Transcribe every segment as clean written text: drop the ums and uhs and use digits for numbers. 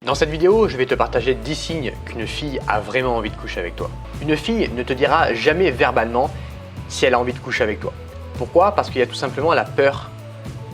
Dans cette vidéo, je vais te partager 10 signes qu'une fille a vraiment envie de coucher avec toi. Une fille ne te dira jamais verbalement si elle a envie de coucher avec toi. Pourquoi? Parce qu'il y a tout simplement la peur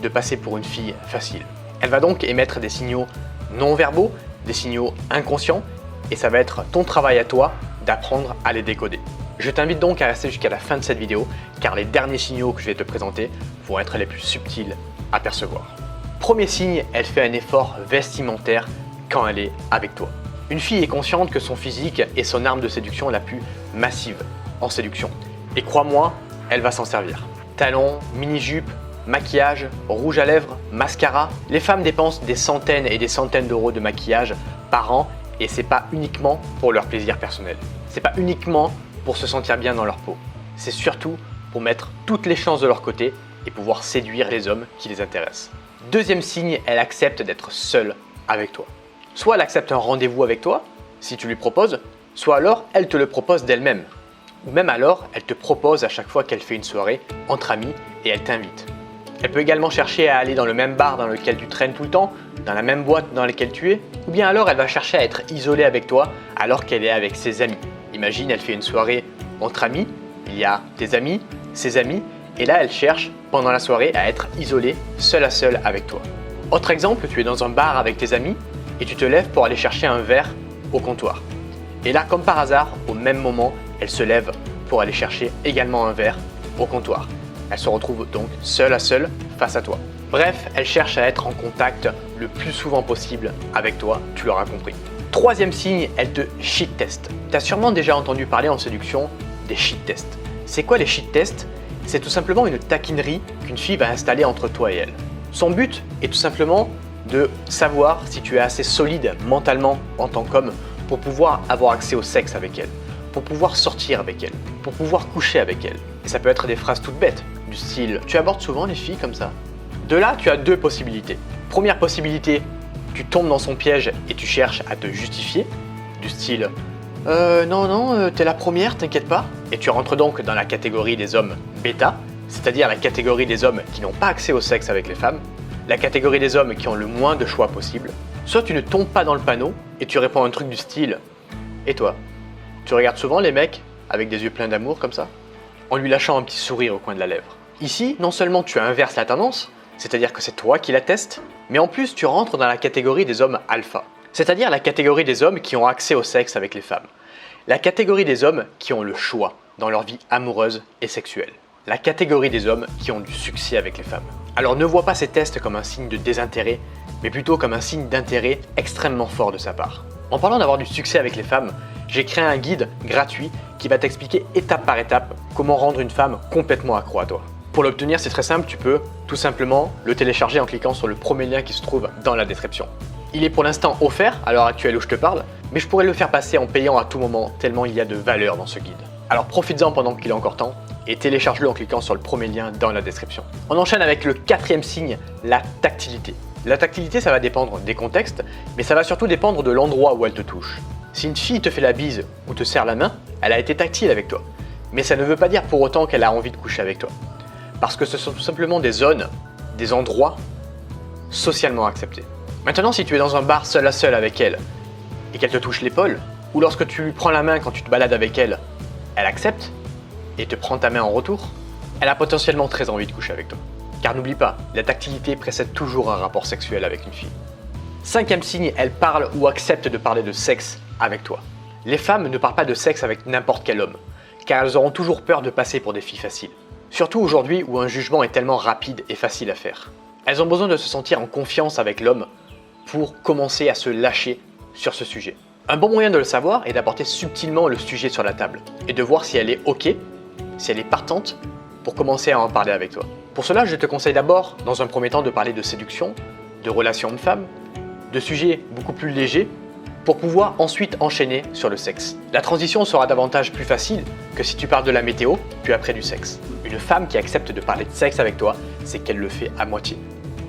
de passer pour une fille facile. Elle va donc émettre des signaux non verbaux, des signaux inconscients, et ça va être ton travail à toi d'apprendre à les décoder. Je t'invite donc à rester jusqu'à la fin de cette vidéo, car les derniers signaux que je vais te présenter vont être les plus subtils à percevoir. Premier signe, elle fait un effort vestimentaire quand elle est avec toi. Une fille est consciente que son physique est son arme de séduction la plus massive en séduction. Et crois-moi, elle va s'en servir. Talons, mini-jupe, maquillage, rouge à lèvres, mascara. Les femmes dépensent des centaines et des centaines d'euros de maquillage par an et c'est pas uniquement pour leur plaisir personnel. C'est pas uniquement pour se sentir bien dans leur peau. C'est surtout pour mettre toutes les chances de leur côté et pouvoir séduire les hommes qui les intéressent. Deuxième signe, elle accepte d'être seule avec toi. Soit elle accepte un rendez-vous avec toi, si tu lui proposes, soit alors elle te le propose d'elle-même. Ou même alors, elle te propose à chaque fois qu'elle fait une soirée entre amis et elle t'invite. Elle peut également chercher à aller dans le même bar dans lequel tu traînes tout le temps, dans la même boîte dans laquelle tu es, ou bien alors elle va chercher à être isolée avec toi alors qu'elle est avec ses amis. Imagine, elle fait une soirée entre amis, il y a tes amis, ses amis, et là elle cherche pendant la soirée à être isolée, seule à seule avec toi. Autre exemple, tu es dans un bar avec tes amis et tu te lèves pour aller chercher un verre au comptoir. Et là, comme par hasard, au même moment, elle se lève pour aller chercher également un verre au comptoir. Elle se retrouve donc seule à seule face à toi. Bref, elle cherche à être en contact le plus souvent possible avec toi, tu l'auras compris. Troisième signe, elle te shit test. Tu as sûrement déjà entendu parler en séduction des shit tests. C'est quoi les shit tests? C'est tout simplement une taquinerie qu'une fille va installer entre toi et elle. Son but est tout simplement de savoir si tu es assez solide mentalement en tant qu'homme pour pouvoir avoir accès au sexe avec elle, pour pouvoir sortir avec elle, pour pouvoir coucher avec elle. Et ça peut être des phrases toutes bêtes, du style « Tu abordes souvent les filles comme ça ?» De là, tu as deux possibilités. Première possibilité, tu tombes dans son piège et tu cherches à te justifier, du style « Non, t'es la première, t'inquiète pas ». Et tu rentres donc dans la catégorie des hommes bêta, c'est-à-dire la catégorie des hommes qui n'ont pas accès au sexe avec les femmes, la catégorie des hommes qui ont le moins de choix possible. Soit tu ne tombes pas dans le panneau et tu réponds à un truc du style « Et toi, tu regardes souvent les mecs avec des yeux pleins d'amour comme ça ?» en lui lâchant un petit sourire au coin de la lèvre. Ici, non seulement tu inverses la tendance, c'est-à-dire que c'est toi qui la testes, mais en plus tu rentres dans la catégorie des hommes alpha, c'est-à-dire la catégorie des hommes qui ont accès au sexe avec les femmes, la catégorie des hommes qui ont le choix dans leur vie amoureuse et sexuelle, la catégorie des hommes qui ont du succès avec les femmes. Alors ne vois pas ces tests comme un signe de désintérêt, mais plutôt comme un signe d'intérêt extrêmement fort de sa part. En parlant d'avoir du succès avec les femmes, j'ai créé un guide gratuit qui va t'expliquer étape par étape comment rendre une femme complètement accro à toi. Pour l'obtenir, c'est très simple, tu peux tout simplement le télécharger en cliquant sur le premier lien qui se trouve dans la description. Il est pour l'instant offert à l'heure actuelle où je te parle, mais je pourrais le faire passer en payant à tout moment tellement il y a de valeur dans ce guide. Alors profites-en pendant qu'il est encore temps et télécharge-le en cliquant sur le premier lien dans la description. On enchaîne avec le quatrième signe, la tactilité. La tactilité, ça va dépendre des contextes, mais ça va surtout dépendre de l'endroit où elle te touche. Si une fille te fait la bise ou te serre la main, elle a été tactile avec toi. Mais ça ne veut pas dire pour autant qu'elle a envie de coucher avec toi. Parce que ce sont tout simplement des zones, des endroits socialement acceptés. Maintenant, si tu es dans un bar seul à seul avec elle et qu'elle te touche l'épaule, ou lorsque tu lui prends la main quand tu te balades avec elle, elle accepte et te prend ta main en retour, elle a potentiellement très envie de coucher avec toi. Car n'oublie pas, la tactilité précède toujours un rapport sexuel avec une fille. Cinquième signe, elle parle ou accepte de parler de sexe avec toi. Les femmes ne parlent pas de sexe avec n'importe quel homme, car elles auront toujours peur de passer pour des filles faciles. Surtout aujourd'hui où un jugement est tellement rapide et facile à faire. Elles ont besoin de se sentir en confiance avec l'homme pour commencer à se lâcher sur ce sujet. Un bon moyen de le savoir est d'apporter subtilement le sujet sur la table et de voir si elle est OK, si elle est partante pour commencer à en parler avec toi. Pour cela, je te conseille d'abord, dans un premier temps, de parler de séduction, de relations hommes-femmes, de sujets beaucoup plus légers, pour pouvoir ensuite enchaîner sur le sexe. La transition sera davantage plus facile que si tu parles de la météo, puis après du sexe. Une femme qui accepte de parler de sexe avec toi, c'est qu'elle le fait à moitié.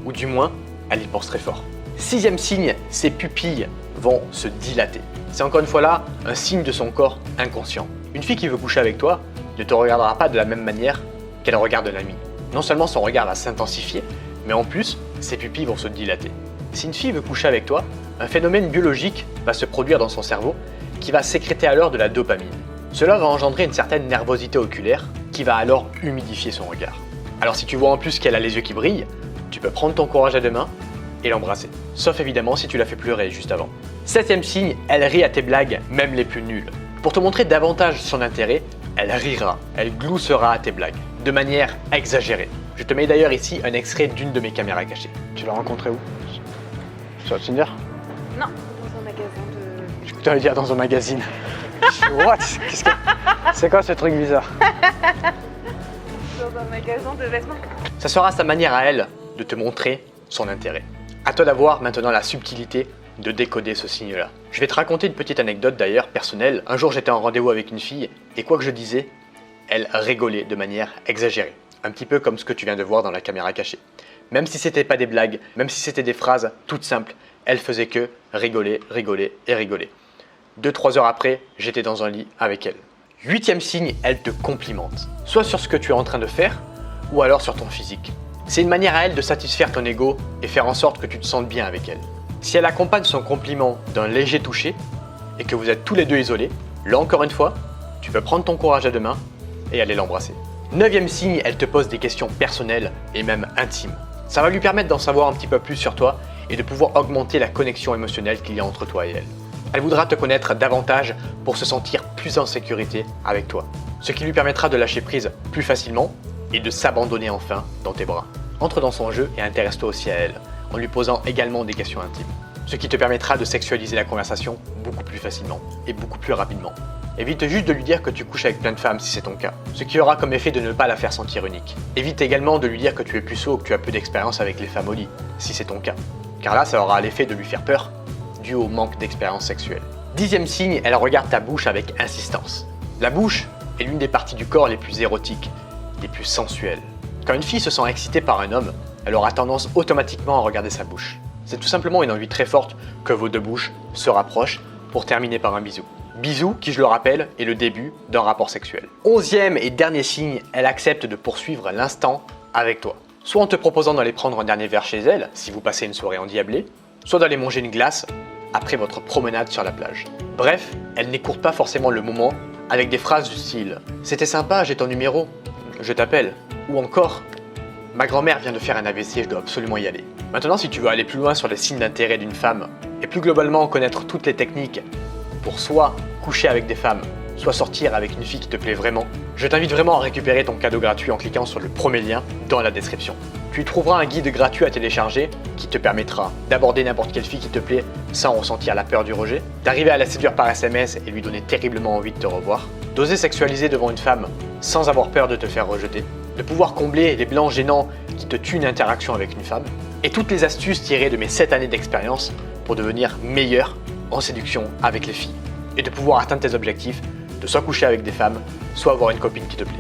Ou du moins, elle y pense très fort. Sixième signe, ses pupilles vont se dilater. C'est encore une fois là un signe de son corps inconscient. Une fille qui veut coucher avec toi ne te regardera pas de la même manière qu'elle regarde l'ami. Non seulement son regard va s'intensifier, mais en plus, ses pupilles vont se dilater. Si une fille veut coucher avec toi, Un phénomène biologique va se produire dans son cerveau qui va sécréter alors de la dopamine. Cela va engendrer une certaine nervosité oculaire qui va alors humidifier son regard. Alors si tu vois en plus qu'elle a les yeux qui brillent, tu peux prendre ton courage à deux mains et l'embrasser. Sauf évidemment si tu l'as fait pleurer juste avant. Septième signe, elle rit à tes blagues, même les plus nulles. Pour te montrer davantage son intérêt, elle rira, elle gloussera à tes blagues, de manière exagérée. Je te mets d'ailleurs ici un extrait d'une de mes caméras cachées. Tu l'as rencontré où? Sur Tinder? Non, dans un magasin de... Je t'allais dire dans un magazine. What? C'est quoi ce truc bizarre? Dans un magasin de vêtements. Ça sera sa manière à elle de te montrer son intérêt. À toi d'avoir maintenant la subtilité de décoder ce signe-là. Je vais te raconter une petite anecdote d'ailleurs personnelle. Un jour j'étais en rendez-vous avec une fille et quoi que je disais, elle rigolait de manière exagérée. Un petit peu comme ce que tu viens de voir dans la caméra cachée. Même si c'était pas des blagues, même si c'était des phrases toutes simples, elle faisait que rigoler, rigoler et rigoler. 2-3 heures après, j'étais dans un lit avec elle. Huitième signe, elle te complimente. Soit sur ce que tu es en train de faire, ou alors sur ton physique. C'est une manière à elle de satisfaire ton ego et faire en sorte que tu te sentes bien avec elle. Si elle accompagne son compliment d'un léger toucher, et que vous êtes tous les deux isolés, là encore une fois, tu peux prendre ton courage à deux mains et aller l'embrasser. Neuvième signe, elle te pose des questions personnelles et même intimes. Ça va lui permettre d'en savoir un petit peu plus sur toi et de pouvoir augmenter la connexion émotionnelle qu'il y a entre toi et elle. Elle voudra te connaître davantage pour se sentir plus en sécurité avec toi, ce qui lui permettra de lâcher prise plus facilement et de s'abandonner enfin dans tes bras. Entre dans son jeu et intéresse-toi aussi à elle, en lui posant également des questions intimes, ce qui te permettra de sexualiser la conversation beaucoup plus facilement et beaucoup plus rapidement. Évite juste de lui dire que tu couches avec plein de femmes si c'est ton cas, ce qui aura comme effet de ne pas la faire sentir unique. Évite également de lui dire que tu es puceau ou que tu as peu d'expérience avec les femmes au lit, si c'est ton cas, car là ça aura l'effet de lui faire peur, dû au manque d'expérience sexuelle. Dixième signe, elle regarde ta bouche avec insistance. La bouche est l'une des parties du corps les plus érotiques, les plus sensuelles. Quand une fille se sent excitée par un homme, elle aura tendance automatiquement à regarder sa bouche. C'est tout simplement une envie très forte que vos deux bouches se rapprochent pour terminer par un bisou. Bisou qui, je le rappelle, est le début d'un rapport sexuel. Onzième et dernier signe, elle accepte de poursuivre l'instant avec toi. Soit en te proposant d'aller prendre un dernier verre chez elle, si vous passez une soirée endiablée, soit d'aller manger une glace après votre promenade sur la plage. Bref, elle n'écourte pas forcément le moment avec des phrases du style « C'était sympa, j'ai ton numéro, je t'appelle » ou encore « Ma grand-mère vient de faire un AVC, je dois absolument y aller ». Maintenant, si tu veux aller plus loin sur les signes d'intérêt d'une femme et plus globalement connaître toutes les techniques pour soit coucher avec des femmes, soit sortir avec une fille qui te plaît vraiment, je t'invite vraiment à récupérer ton cadeau gratuit en cliquant sur le premier lien dans la description. Tu y trouveras un guide gratuit à télécharger qui te permettra d'aborder n'importe quelle fille qui te plaît sans ressentir la peur du rejet, d'arriver à la séduire par SMS et lui donner terriblement envie de te revoir, d'oser sexualiser devant une femme sans avoir peur de te faire rejeter, de pouvoir combler les blancs gênants qui te tuent une interaction avec une femme, et toutes les astuces tirées de mes 7 années d'expérience pour devenir meilleur en séduction avec les filles, et de pouvoir atteindre tes objectifs, de soit coucher avec des femmes, soit avoir une copine qui te plaît.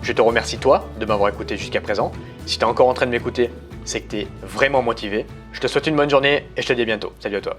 Je te remercie toi de m'avoir écouté jusqu'à présent. Si tu es encore en train de m'écouter, c'est que tu es vraiment motivé. Je te souhaite une bonne journée et je te dis à bientôt. Salut à toi.